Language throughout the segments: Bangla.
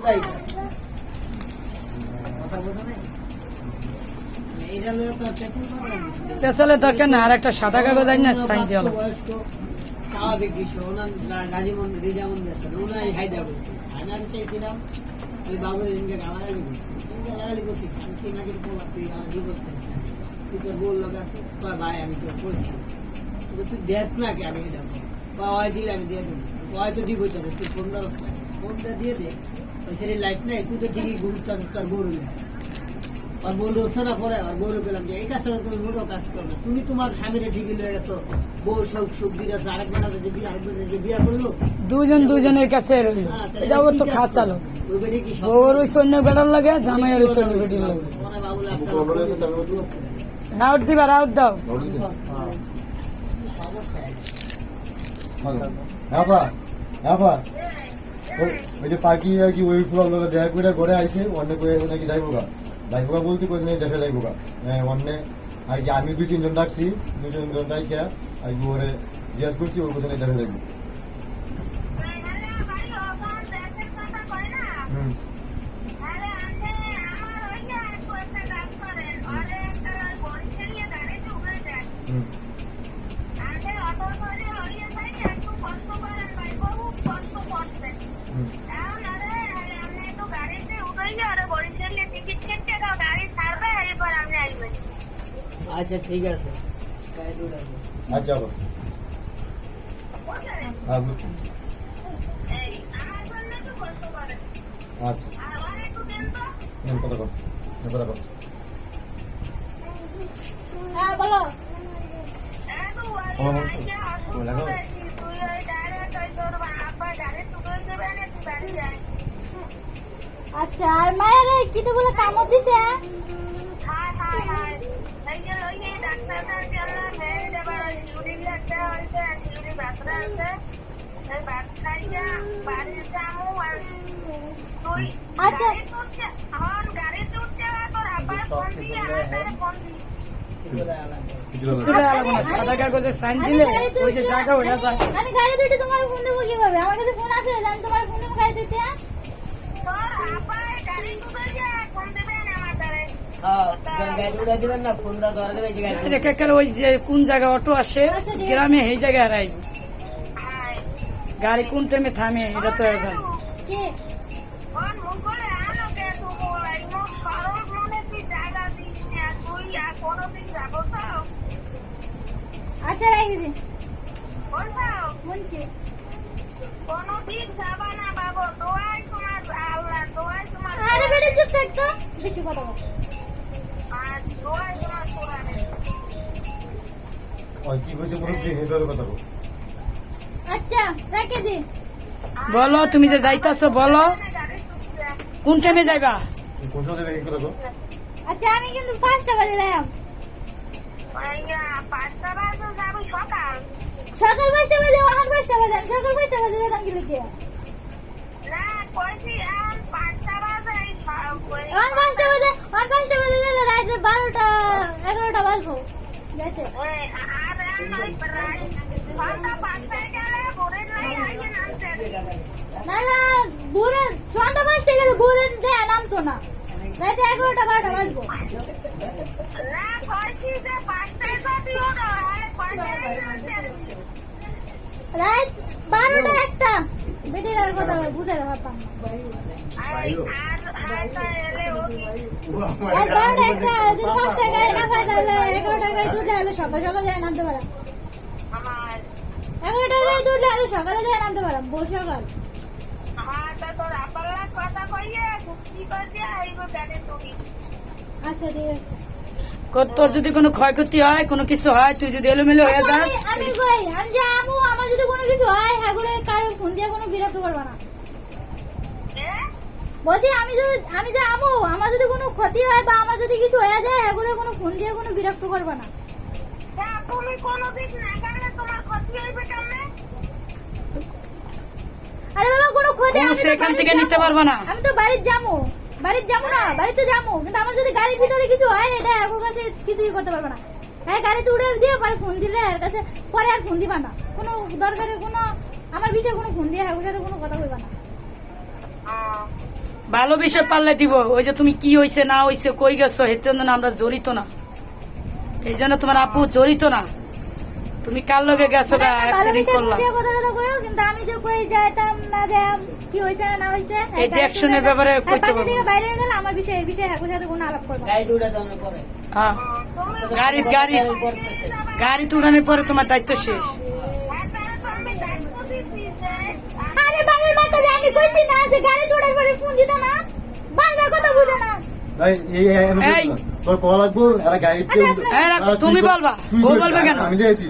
তাই কথা বলতে নাই এইটা লোক তো চেকিং করে পেছালে দরকার না, আর একটা সাদা কাগজ আইন না সাইন দিয়ে হলো। বয়স্ক স্বাভাবিক বিষয় ওনার গাজীমন রিজামন দিয়েছেন ওনাই হাইদা করছে আমি আমি চাইছিলাম ওই বাবুর ইনকে গালাগালি করছি গালাগালি করছি কি নাকি তুই গালাগালি করতে তুই তোর বল লোক আছে ভাই আমি তো করছি তুই দেশ না কি আমি এটা বা ওই দিলে আমি দিয়ে দেবো ওই তো দিব তো তুই ফোন ধরস না ফোনটা দিয়ে দে ওই সেটি লাইফ নাই তুই তো ঠিকই গুরুত্ব তার গরু আর বললো হচ্ছে না পরে আর গৌরব পেলাম যে এই কাজটা তুমি মোটো কাজ করো না তুমি তোমার স্বামীরে ঠিকই লয়ে গেছো বউ সুখ সুখ দিয়ে গেছো আরেক বেটাতে যে বিয়ে আরেক যে বিয়ে করলো দুজন দুজনের কাছে রইল, এটা ওর তো খাওয়া চালো। ওই বেটি কি ওর ওই সৈন্য বেড়ার লাগে, জামাইয়ের ওই সৈন্য বেটির লাগে। ওরা বাবুল রাউট দিবা, রাউট দাও। ওই যে পাখি কি ওই ফুল দেখা করে ঘরে আইসে অন্য করে নাকি যাইবো গা যাইবো গা বলতে কোথায় দেখা যাইবো গা অন্য আর কি আমি 2-3 জন ডাকছি 2-3 জন ডাইকা আর কি ওরে জিজ্ঞাস করছি ওর কোথায় দেখা যাইবো। হুম হুম আচ্ছা ঠিক আছে আচ্ছা হ্যাঁ বুঝছি আচ্ছা কথা কর কথা কর হ্যাঁ বলো। আচ্ছা আর মায়ের কিছু বলে কামড় দিছে? আচ্ছা সাদা কাগজে সাইন দিলে ওই যে জায়গা হয়ে যায়। আমি গাড়ি দুইটা তোমার ফোন দেবো কিভাবে? আমার কাছে ফোন আছে, আমি তোমার ফোন দেবো গাড়ি দুইটা। ওই যে কোন জায়গায় অটো আসে গ্রামে সেই জায়গায় হারাই গাড়ি কোন টাইমে থামে এটা তো জানি। কে? আচ্ছা রাখি দিন। বলছি আরে বেটা চুপ থাক তো, বেশি কথা বল। ওই কি বলছে মুরব্বী হেভাবে কথা বল। আচ্ছা রেখে দিন। বলো তুমি যে যাইতাছো, বলো কোন টাইমে যাইবা? কোন সময় দেবে কথা বল। আচ্ছা আমি কিন্তু 5টা বাজে যাইম। সকাল 5টা বাজে, এখন 5টা বাজে, আমি সকাল 5টা বাজে যেতাম কি লিখে? এখন 5টা বাজে, এখন 5টা বাজে গেলে রাতে 12টা 11টা বাজবো যাইতে। না না ভোরে সন্ধ্যা 5টা গেলে ভোরে দেয়া নামতো না, রাতে 11টা 12টা বাজবো। রাত 12টা 1টা বেটির আর কথা বুঝাতে পারতাম না। রাত 12টা 1টা যদি 5টা গাড়ি না পাই তাহলে 11টা গাড়ি দুটো হলে সকাল সকাল যায় নামতে পারাম। 11টা গাড়ি দুটো হলে সকালে যায় নামতে পারাম, ভোর সকাল। আচ্ছা ঠিক আছে। তোর যদি কোনো ক্ষয়ক্ষতি হয়, কোনো কিছু হয়, তুই যদি এলোমেলো হয়ে যাস, আমি কই আমি যে আমু আমার যদি কোনো কিছু হয় হাগুরে কারো ফোন দিয়ে কোনো বিরক্ত করবা না। বলছি আমি যে আমু আমার যদি কোনো ক্ষতি হয় বা আমার যদি কিছু হয়ে যায় হাগুরে কোনো ফোন দিয়ে কোনো বিরক্ত করবা না। তুমি কোনো কিছু না করলে তোমার ক্ষতি হইবে কেমনে? আরে বাবা কোনো ক্ষতি আমি সেখান থেকে নিতে পারবো না। আমি তো বাড়িতে যাবো না, বাড়িতে যাবো, কিন্তু আমার যদি গাড়ির ভিতরে কিছু হয় এটা হাগুর কাছে কিছুই করতে পারবে না। হ্যাঁ গাড়িতে উঠে দিয়ে পরে ফোন দিলে এর কাছে পরে আর ফোন দিবা না, কোনো দরকারে কোনো আমার বিষয়ে কোনো ফোন দিয়ে হাগুর সাথে কোনো কথা কইবা না। ভালো বিষয় পারলে দিব। ওই যে তুমি কি হয়েছে না হয়েছে কই গেছো এর জন্য আমরা জড়িত না, এই জন্য তোমার আপু জড়িত না। তুমি কার লগে গেছো গা অ্যাক্সিডেন্ট করলা, কিন্তু আমি যে কই যাইতাম না যাম কি হইছে না হইছে এই অ্যাকশনের ব্যাপারে কইতে পারবো। বাইরে হয়ে গেল আমার বিষয়ে এই বিষয়ে হাকুর সাথে কোনো আলাপ করবো না। গাড়ি দুটা দানের পরে হ্যাঁ, গাড়ি তুলানোর পরে তোমার দায়িত্ব শেষ। আরে বাবার মাথা যে আমি কইছি না যে গাড়ি তোড়ার পরে ফোন দিত না, বাংলা কথা বুঝে না। এই। তোর কল লাগবো এরা গাড়িতে এই রাখ, তুমি বলবা, ও বলবে কেন? আমি যাইছি।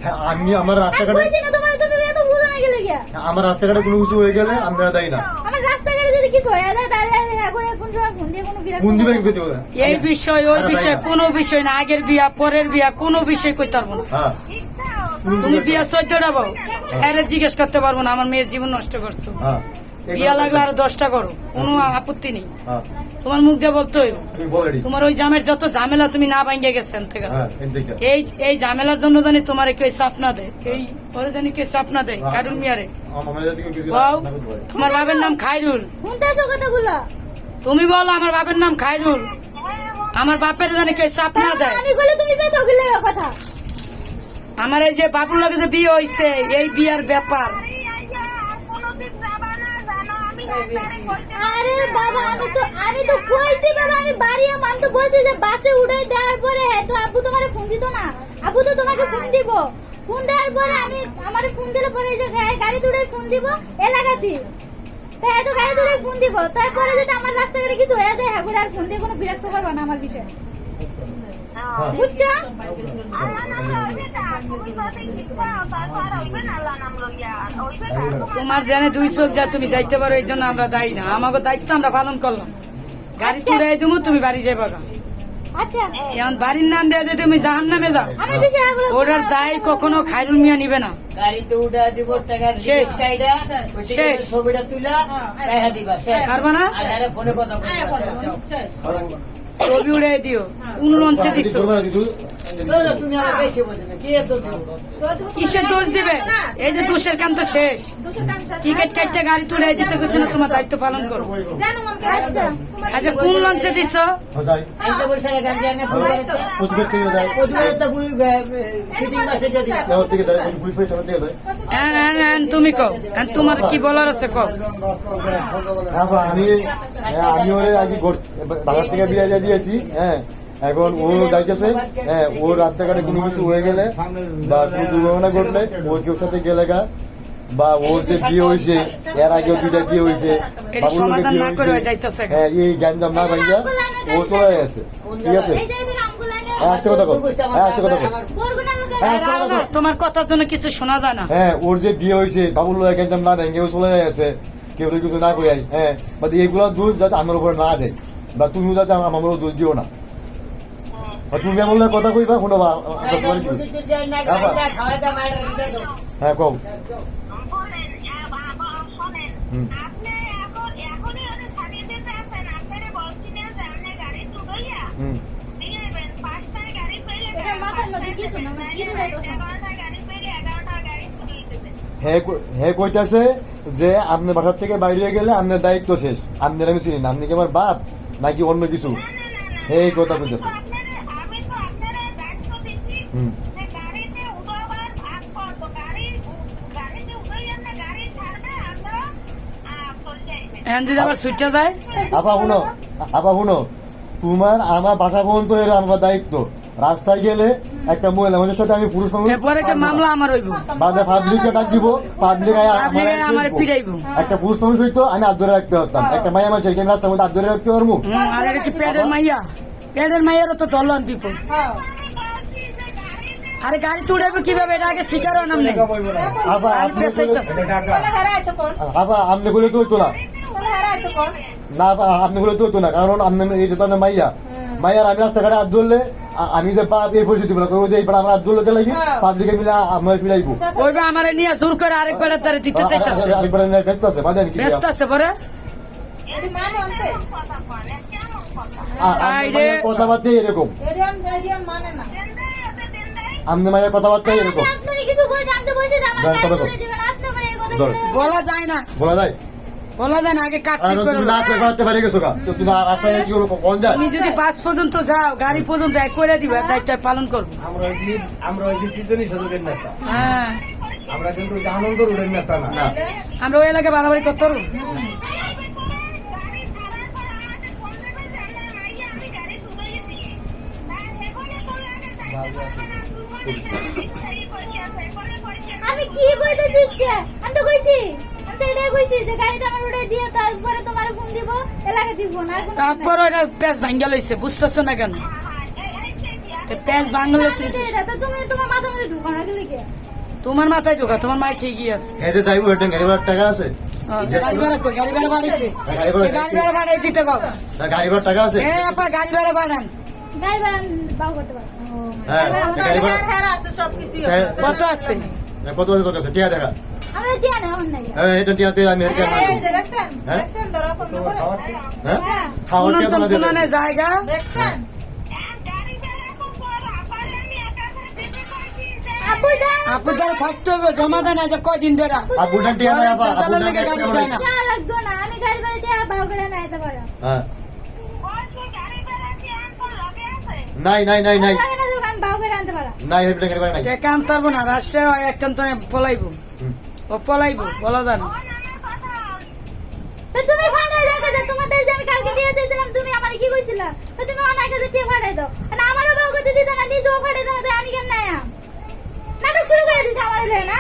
হ্যাঁ, আমি আমার আমি রাস্তাঘাটে কইছি না তোমার তুমি এত বুঝে না গেলে গিয়া। আমার রাস্তাঘাটে কোনো কিছু হয়ে গেলে আমরা দেয় না। আমার রাস্তাঘাটে যদি কিছু হয়ে যায় তাহলে হ্যাঁ করে কোন সময় ফোন দিয়ে কোনো বিরক্ত কোন দিবে করবো না। পেতে হবে এই বিষয় ওই বিষয় কোনো বিষয় না, আগের বিয়া পরের বিয়া কোনো বিষয় কইতে পারবো না। হ্যাঁ তুমি বিয়া 14টা বউ, এরে জিজ্ঞেস করতে পারবো না আমার মেয়ের জীবন নষ্ট করছো। হ্যাঁ বিয়া লাগলে আরো 10টা করো, কোনো আপত্তি নেই। হ্যাঁ তোমার মুখ দিয়ে বলতে হইব। তুমি বলে দি। তোমার ওই জামের যত ঝামেলা তুমি না ভাঙ্গে গেছেন থেকে, হ্যাঁ এদিকে এই ঝামেলার জন্য জানি তোমার কেউ চাপ না দেয়, এই পরে জানি কেউ চাপ না দেয় কারুল মিয়ারে। আমার যদি কেউ কিছু বাউ, না করতে পারে। আমার বাবার নাম খায়রুল। শুনতেছো কথাগুলো? তুমি বলো আমার বাবার নাম খায়রুল, আমার বাপের জানি কেউ চাপ না দেয়। আমি কইলে তুমি বেশি গিলে কথা। আমার এই যে বাবুর লগে যে বিয়ে হইছে, এই বিয়ার ব্যাপার। আরে বাবা আমি তো কইছি বাবা আমি বাড়িয়ে মান তো বলছি যে বাসে উঠাই দেওয়ার পরে তো আব্বু তোমারে ফোন দিত না, আব্বু তো তোমাকে ফোন দিব, ফোন দেওয়ার পরে আমি আমার ফোন দিলে পরে যে গাড়ি দুটাই ফোন দিব এলাকাতে, তাই এত গাড়ি দুটাই ফোন দিব, তারপরে যদি আমার রাস্তাঘাটে কিছু হয়ে যায় হ্যাঁ আর ফোন দিয়ে কোনো বিরক্ত করবো না আমার বিষয়ে, হ্যাঁ। বুঝছো? তোমার জানে দুই চোখ যা তুমি যাইতে পারো, এই জন্য আমরা দায়ী না। আমাকে দায়িত্ব আমরা পালন করলাম, গাড়ি চুড়াই দেবো তুমি বাড়ি যাইবা গা। আচ্ছা এখন বাড়ির নাম দিয়ে যদি তুমি জাহান নামে যাও, আমার বিষয়ে এগুলো ওটার দায় কখনো খায়রুল মিয়া নিবে না। গাড়িতে উঠা দিব টাকার শেষ। চাইডা শেষ। ছবিটা তুলা টাকা দিবা শেষ। পারবা না? আর হ্যাঁ ফোনে কথা বলবা ছবি উড়াই দিও, কোন লঞ্চে দিচ্ছ? কিছু করবে না, কিছু তুমি আমার বেশি বোঝো না কি এত কিসের দোষ দিবে? এই যে দোষের কাম তো শেষ। টিকিট চারটা গাড়ি তুলে দিতে গেছে না, তোমার দায়িত্ব পালন করো। আচ্ছা আচ্ছা কোন লঞ্চে দিচ্ছ? যাই একটা বলছে গাড়ি জানে পুরো করতে কোচবিহার থেকে যাই কোথায় তো বুই সিটিং বাসে যদি এবার থেকে যাই পুলিশ পয়সা থেকে যাই তুমি কও, তোমার কি বলার আছে কও। হ্যাঁ বা আমি ওরে আগে বাজার থেকে বিয়ে দিয়েছি। হ্যাঁ এখন ও যাইতেছে। হ্যাঁ ওর রাস্তাঘাটে কোনো কিছু হয়ে গেলে বা কোনো দুর্ঘটনা ঘটলে ও কেউ সাথে গেলে গা, বা ওর যে বিয়ে হয়েছে এর আগেও দুইটা বিয়ে হয়েছে, এর বাবুর লোকের সমাধান বিয়ে না করে হয়েছে। যাইতেছে। হ্যাঁ এই গ্যাঞ্জাম না ভাইয়া ও চলে গেছে। ঠিক আছে এই জায়গা থেকে আমগুলো এনে হ্যাঁ একটা কথা কর, হ্যাঁ একটা কথা কর। বরগুনা লোকে হ্যাঁ একটা কথা কর। তোমার কথার জন্য কিছু শোনা যায় না। হ্যাঁ ওর যে বিয়ে হয়েছে বাবুর লোক গ্যাঞ্জাম না ভেঙে ও চলে গেছে, কেউ কিছু না কই। হ্যাঁ বা এইগুলো দোষ যাতে আমার উপরে না দেয়, বা তুমিও যাতে আমার দোষ দিও না। তুমি এমন কথা কইবা কোনো খাওয়া যা মায়ের দিতে দাও হ্যাঁ কও বলেন বাবা শুনেন হুম। আপনি এখনই ওদের ছাড়িয়ে দিতে আছেন, আপনারা বলছিলেন যে আপনি গাড়ি চুড়াইয়া হুম দিলেন 5টায় গাড়ি পেলে এটা মাথার মধ্যে কিছু না কি ধরে 11টা গাড়ি পেলে 11টা গাড়ি চুড়িয়ে দিবেন। হ্যাঁ কইতাছে যে আপনি বাসার থেকে বাইরে গেলে আপনার দায়িত্ব শেষ, আপনার আমি চিনি না, আপনি কি আমার বাপ নাকি অন্য কিছু? এই কথা কইতাছে। আমি তো আপনারা দায়িত্ব দিচ্ছি হুম যে গাড়িতে উঠাবার ভাগ করবো, গাড়িতে উঠাইয়া না গাড়ি ছাড়বে আমরা চলে যাইবেন। এখন যদি আবার ছুটে যায়, আপা শুনো তোমার আমার বাসা পর্যন্ত এর আমার দায়িত্ব। রাস্তায় গেলে একটা মহিলা মানুষের সাথে আমি পুরুষ মানুষ এরপরে কি মামলা আমার হইব? বাদে পাবলিককে ডাক দিব, পাবলিক আমার পিড়াইব। একটা পুরুষ মানুষ হইতো আমি হাত ধরে রাখতে পারতাম, একটা মাইয়া মানুষের আমি রাস্তার মধ্যে হাত ধরে রাখতে পারবো? আর এটা কি পেটের মাইয়া? পেটের মাইয়ারও তো দলন বিপদ। আরে গাড়ি তুড়াইবো কিভাবে? এটা আগে শিকার হয় নাম নেই। আপা আপনি বলে তো হইতো না, না আপা আপনি বলে তো হইতো না, কারণ আপনি এই যে তো মাইয়া মাইয়ার আমি রাস্তাঘাটে হাত ধরলে আমি যে পাপ এই পরিস্থিতি বলা যে এইবার আমার হাত ধরলে লাগি পাবলিকে মিলে আমার ফিরাইবো। ওইবা আমার নিয়ে জোর করে আরেকবার তারা দিতে চাইতেছে, আরেকবার ব্যস্ত আছে বাদেন কি ব্যস্ত আছে পরে। কথাবার্তা এরকম, আপনি মায়ের কথাবার্তা এরকম আপনি কিছু বলছেন, আমি তো বলছি যে আমার কথা গাড়ি কও। চুড়িয়ে দিবেন, আপনি আমার এই কথা ধর। বলে- বলা যায় না। বলা যায় বলা যায় না আগে কাজ আর ঠিক করে তুমি লো। না করে পারতে পারি গেছো গা তো তুমি আর রাস্তায় কি করবো কোন যায় তুমি যদি বাস পর্যন্ত যাও গাড়ি পর্যন্ত এক করে দিবে দায়িত্ব পালন করবো। আমরা হয়েছি সৃজনী সাধকের নেতা, হ্যাঁ আমরা কিন্তু আনন্দ রোডের নেতা না। না আমরা ওই এলাকায় বাড়াবাড়ি করতে পারবো। আমি কি কইতেছি ইচ্ছে আমি তো কইছি আমি তো এটাই কইছি যে গাড়িটা আমার উঠে দিয়ে তারপরে তোমার ফোন দিব এলাকা দিব না আর কোনো তারপর ওটা প্যাঁচ ভাঙ্গা লইছে বুঝতেছো না কেন? প্যাঁচ ভাঙলো তো তুমি তোমার মাথার মধ্যে ঢুকাও না গেলে কি তোমার মাথায় ঢোকা, তোমার মায়ের ঠিকই আছে। এই যে যাইবো এটা গাড়ি ভাড়ার টাকা আছে গাড়ি ভাড়া কই? গাড়ি ভাড়া বাড়াইছে, গাড়ি ভাড়া- গাড়ি ভাড়া বাড়াই দিতে কও। না, গাড়ি ভাড়ার টাকা আছে এ আপা গাড়ি ভাড়া বাড়ান। গাড়ি ভাড়া বাউ করতে পারো হ্যাঁ গাড়ি ভাড়া হ্যাঁ, কত আছে? কত আছে তোর কাছে টিয়া দেখা আমাদের টিয়া না আমার নাই হ্যাঁ এটা টিয়াতে আমি হেরকে হ্যাঁ হ্যাঁ খাওয়ার টিয়া পুনন্তন তোলা দিয়ে পুননে জায়গা আপুটা আপু দ্বারা থাকতে হবে, জমা দেয় না যে কয়দিন ধরে। আর বুটান টিয়া নাই আপা দালালের লেগে গাড়ি চায় না। চা লাগতো না আমি গাড়ি ভাড়া টিয়া বাউ করে না যেতে পারো হ্যাঁ নাই নাই নাই নাই লাগে না তো আমি বাউ করে আনতে পারো নাই হেরকে গাড়ি ভাড়া নাই কে কাম পারবো না, রাষ্ট্রে একজন তো পলাইবো, হুম। ও পলাইবো বলা যায় না। তো তুমি ফাড়াই দাও যে তোমাদের যে আমি কালকে দিয়ে এসেছিলাম তুমি আমারে কি কইছিলা তো তুমি অনেক কাছে টিয়া ফাড়াই দাও আর আমারও বাউ করতে দিতে না নিজেও ফাড়াই দাও তো আমি কেন নাই নাটক শুরু করে দিছ আমার লয়ে না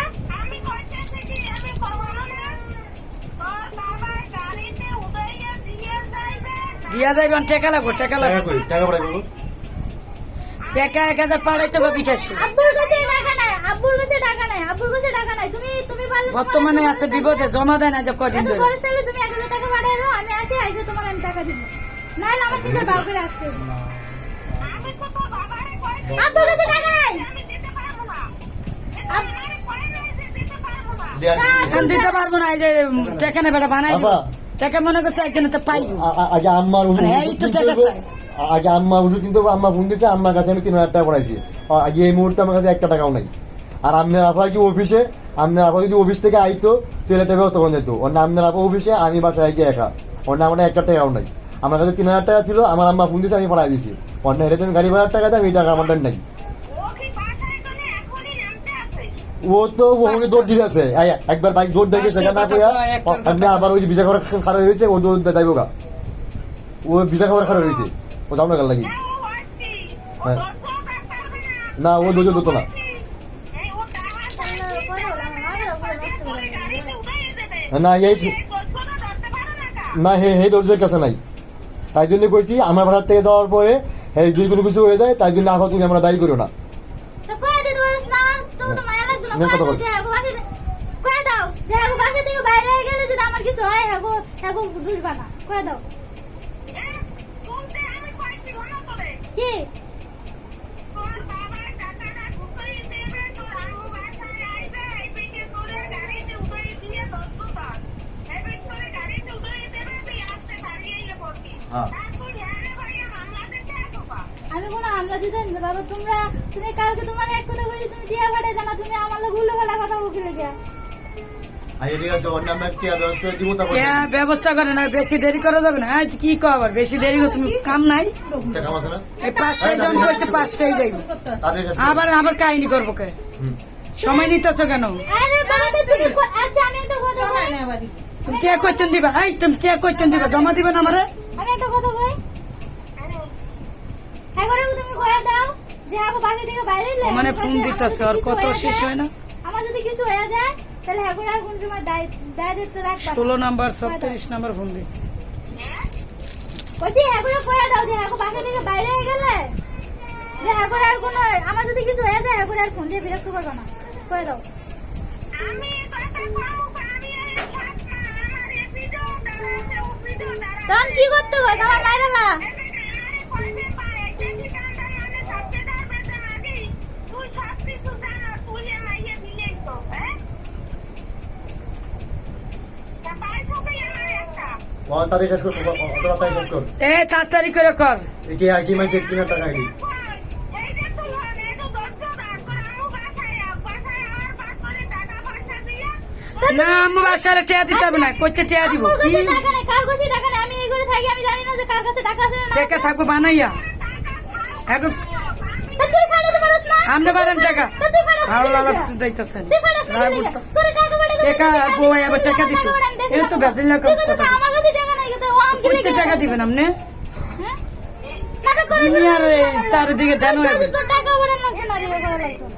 দিয়া যাইবেন টেকা লাগবো, টেকা টাকা লাগবো। কই টাকা ভাড়া করবো টেকা 1000 পাঠাইতে হবে বিকাশে। আব্বুর কাছে টাকা নাই আব্বুর কাছে টাকা নাই আব্বুর কাছে টাকা নাই তুমি তুমি পারলে বর্তমানে আছে বিপদে, জমা দেয় না যে কদিন এত ধরে। খরচ চাইলে তুমি 1000 টাকা পাঠাই দাও আমি আসি আইসে তোমার আমি টাকা দিব নাহলে আমার নিজের বাউ করে আসতে হবে। আব্বুর কাছে টাকা নাই এখন দিতে পারবো না, এই যে টেকা নেবে বানাই দিব। বাবা। টাকা মনে করছে একজনে তো পাইবো। আগে আম্মার ওষুধ মানে এই তো টাকা চাই। আগে আম্মা ওষুধ কিন্তু আম্মা ফোন দিয়েছে আম্মার কাছে আমি 3000 টাকা পড়াইছি আগে এই মুহূর্তে আমার কাছে 1 টাকাও নাই আর আপনার আপা কি অফিসে আপনার আপা যদি অফিস থেকে আইতো তাহলে একটা ব্যবস্থা করে যেত অন্য আপনার আপা অফিসে আমি বাসায় গিয়ে একা অন্য আমার 1 টাকাও নাই আমার কাছে 3000 টাকা ছিল আমার আম্মা ফোন দিয়েছে আমি পড়াই দিয়েছি অন্য হেরে তুমি গাড়ি ভাড়ার টাকা দেয় এই টাকা আমার নাই ও তো ওখানে দৌড় দিয়ে আছে একবার বাইক দৌড় দেখে সেখানে না কইয়া আপনি আবার ওই যে ভিসা খাবার খারাপ হয়েছে ও দৌড় যাইব গা ও ভিসা খাবার খারাপ হয়েছে ও যাও না গাল লাগি হ্যাঁ না ও দৌড় দিত না না এই না হে হে দৌড়ের কাছে নাই তাই জন্য কইছি আমার ভাড়ার থেকে যাওয়ার পরে এই যদি কোনো কিছু হয়ে যায় তাই জন্য আবার তুমি আমরা দায়ী করো না তো কয়ে দিতে পারিস না তো তো মায়া লাগতো না কথা বল। কয়ে দাও যে হাগো বাসা থেকে বাইরে হয়ে গেলে যদি আমার কিছু হয় হাগো হাগো দুষবা না কয়ে দাও কি হ্যাঁ আমি কোনো হামলা দিতে না বাবা তুমি কালকে তোমার এক কথা কইছি তুমি টিয়া ফাটাই জানা তুমি আমার লোক উল্টো ফেলা কথা বলে গিয়া আর এদিকে আছে অন্য আমরা কি ব্যবস্থা করে দিব তারপর হ্যাঁ, ব্যবস্থা করে না, বেশি দেরি করা যাবে না। হ্যাঁ, কি কো আবার বেশি দেরি করে তুমি কাম নাই। টাকা আছে না এই 5টায় যখন করছে 5টায় যাইবে তাদের কাছে আবার কাহিনী করবো কে? হুম। সময় নিতেছো কেন? আরে বাবা তুমি আচ্ছা আমি একটা কথা কই তুমি চেক করতেন দিবা, এই তুমি চেক করতেন দিবা, জমা দিবেন আমারে। আমি একটা কথা কই হ্যাঁ করে তুমি কয়ে দাও যে হাগো বাসা থেকে বাইরে এলে মানে ফোন দিতেছে আর কত শেষ হয় না। আমার যদি কিছু হয়ে যায় তাহলে হাগো আর কোন সময় দায় দিতে রাখবা 16 নাম্বার 37 নাম্বার ফোন দিছে। কইছি হাগো কয়ে দাও যে হাগো বাসা থেকে বাইরে হয়ে গেলে যে হাগো আর কোন আমার যদি কিছু হয়ে যায় হাগো আর ফোন দিয়ে বিরক্ত করবা না কয়ে দাও তখন কি করতে গো আমার মাইরালা তাদের কাছে অতটা তাই কাজ কর এ তাড়াতাড়ি করে কর। এটি আর কি মানে 3000 টাকা আইডি না আম্মু বাসারে টিয়া দিতে হবে না, কইতে টিয়া দিব আমার কি কাছে টাকা নেই, কার কাছে টাকা নেই, আমি এই ঘরে থাকি, আমি জানি না যে কার কাছে টাকা আছে না টাকা থাকবো বানাইয়া এখন তা তুই পাঠাতে পারিস না? আমরা বানান টাকা তা তুই পাঠাস না আল্লাহ কি কিছু দিতেছেন তুই পাঠাস না কি লেগা? তোরে টাকা পাঠাতে টাকা বউ আবার টাকা দিত এই তো বেজিল্লা তুই কথা কথা আমার কাছে টাকা নাই, কিন্তু ও আমাকে কইতে টাকা দিবেন আপনি হ্যাঁ? টাকা করে দুনিয়ার এই চারিদিকে দেন হয়ে গেছে। তোর টাকা পাঠানো লাগবে না রে বাবা লাগবে না।